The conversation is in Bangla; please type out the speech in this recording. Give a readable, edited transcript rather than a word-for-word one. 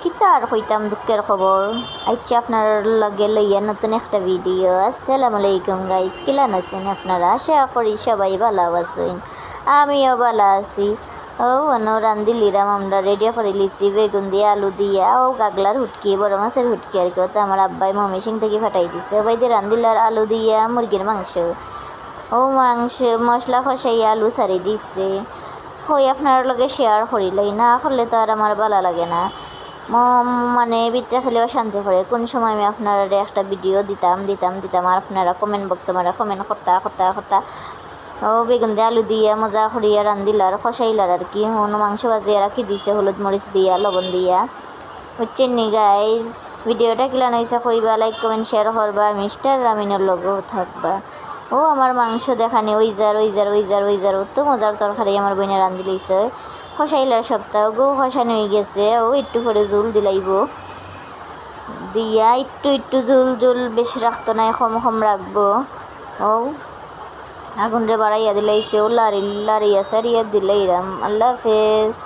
কিতা আর কইতাম দুঃখের খবর আইচ্ছা আপনার লগে লইয়া নতুন একটা ভিডিও। আসসালামু আলাইকুম গাইস, কিলান আছেন আপনারা? আশা করি সবাই ভালো আছেন, আমিও ভালো আছি। ও রান্দিলিরাম আমরা রেডিও করে লিছি বেগুন দিয়ে আলু দিয়া ও গাগলার হুটকি বড় মাছের হুটকি আর কি। তো আমার আব্বাই মমি সিং থেকে ফাটাই দিছে ওই দিয়ে রান্দিলার আলু দিয়া মুরগির মাংস। ও মাংস মশলা কষাইয়া আলু সারি দিছে। হই আপনার লগে শেয়ার করিলাই না করলে তো আর আমার ভালো লাগে না, মানে ভিতরে খেলে অশান্তি করে। কোন সময় আমি আপনারা একটা ভিডিও দিতাম আর আপনারা কমেন্ট বক্সে আমার কমেন্ট করতা ও বেগুন দিয়ে আলু দিয়ে মজা করিয়া রান্দিলার খসাইলার আর কি। মাংস ভাজিয়া রাখি দিছে হলুদ মরিচ দিয়া লবণ দিয়া। বুঝছেন নি গাইজ? ভিডিওটা কিলান হয়েছে কইবা, লাইক কমেন্ট শেয়ার করবা, মিস্টার রামিনের লগেও থাকবা। ও আমার মাংস দেখানি ওই যার তো মজার তরকারি আমার বইনে রান্ধি লইছে। খসাইলার সপ্তাহ গো খসানি হয়ে গেছে। ও একটু পরে জুল দিলাইব দিয়া একটু জুল বেশি রাখতো না, কম রাখবো। ও আগুন রে বাড়াইয়া দিলাইছে, ও লাড়িয়া সারিয়া দিলাইরাম। আল্লাহ হাফেজ।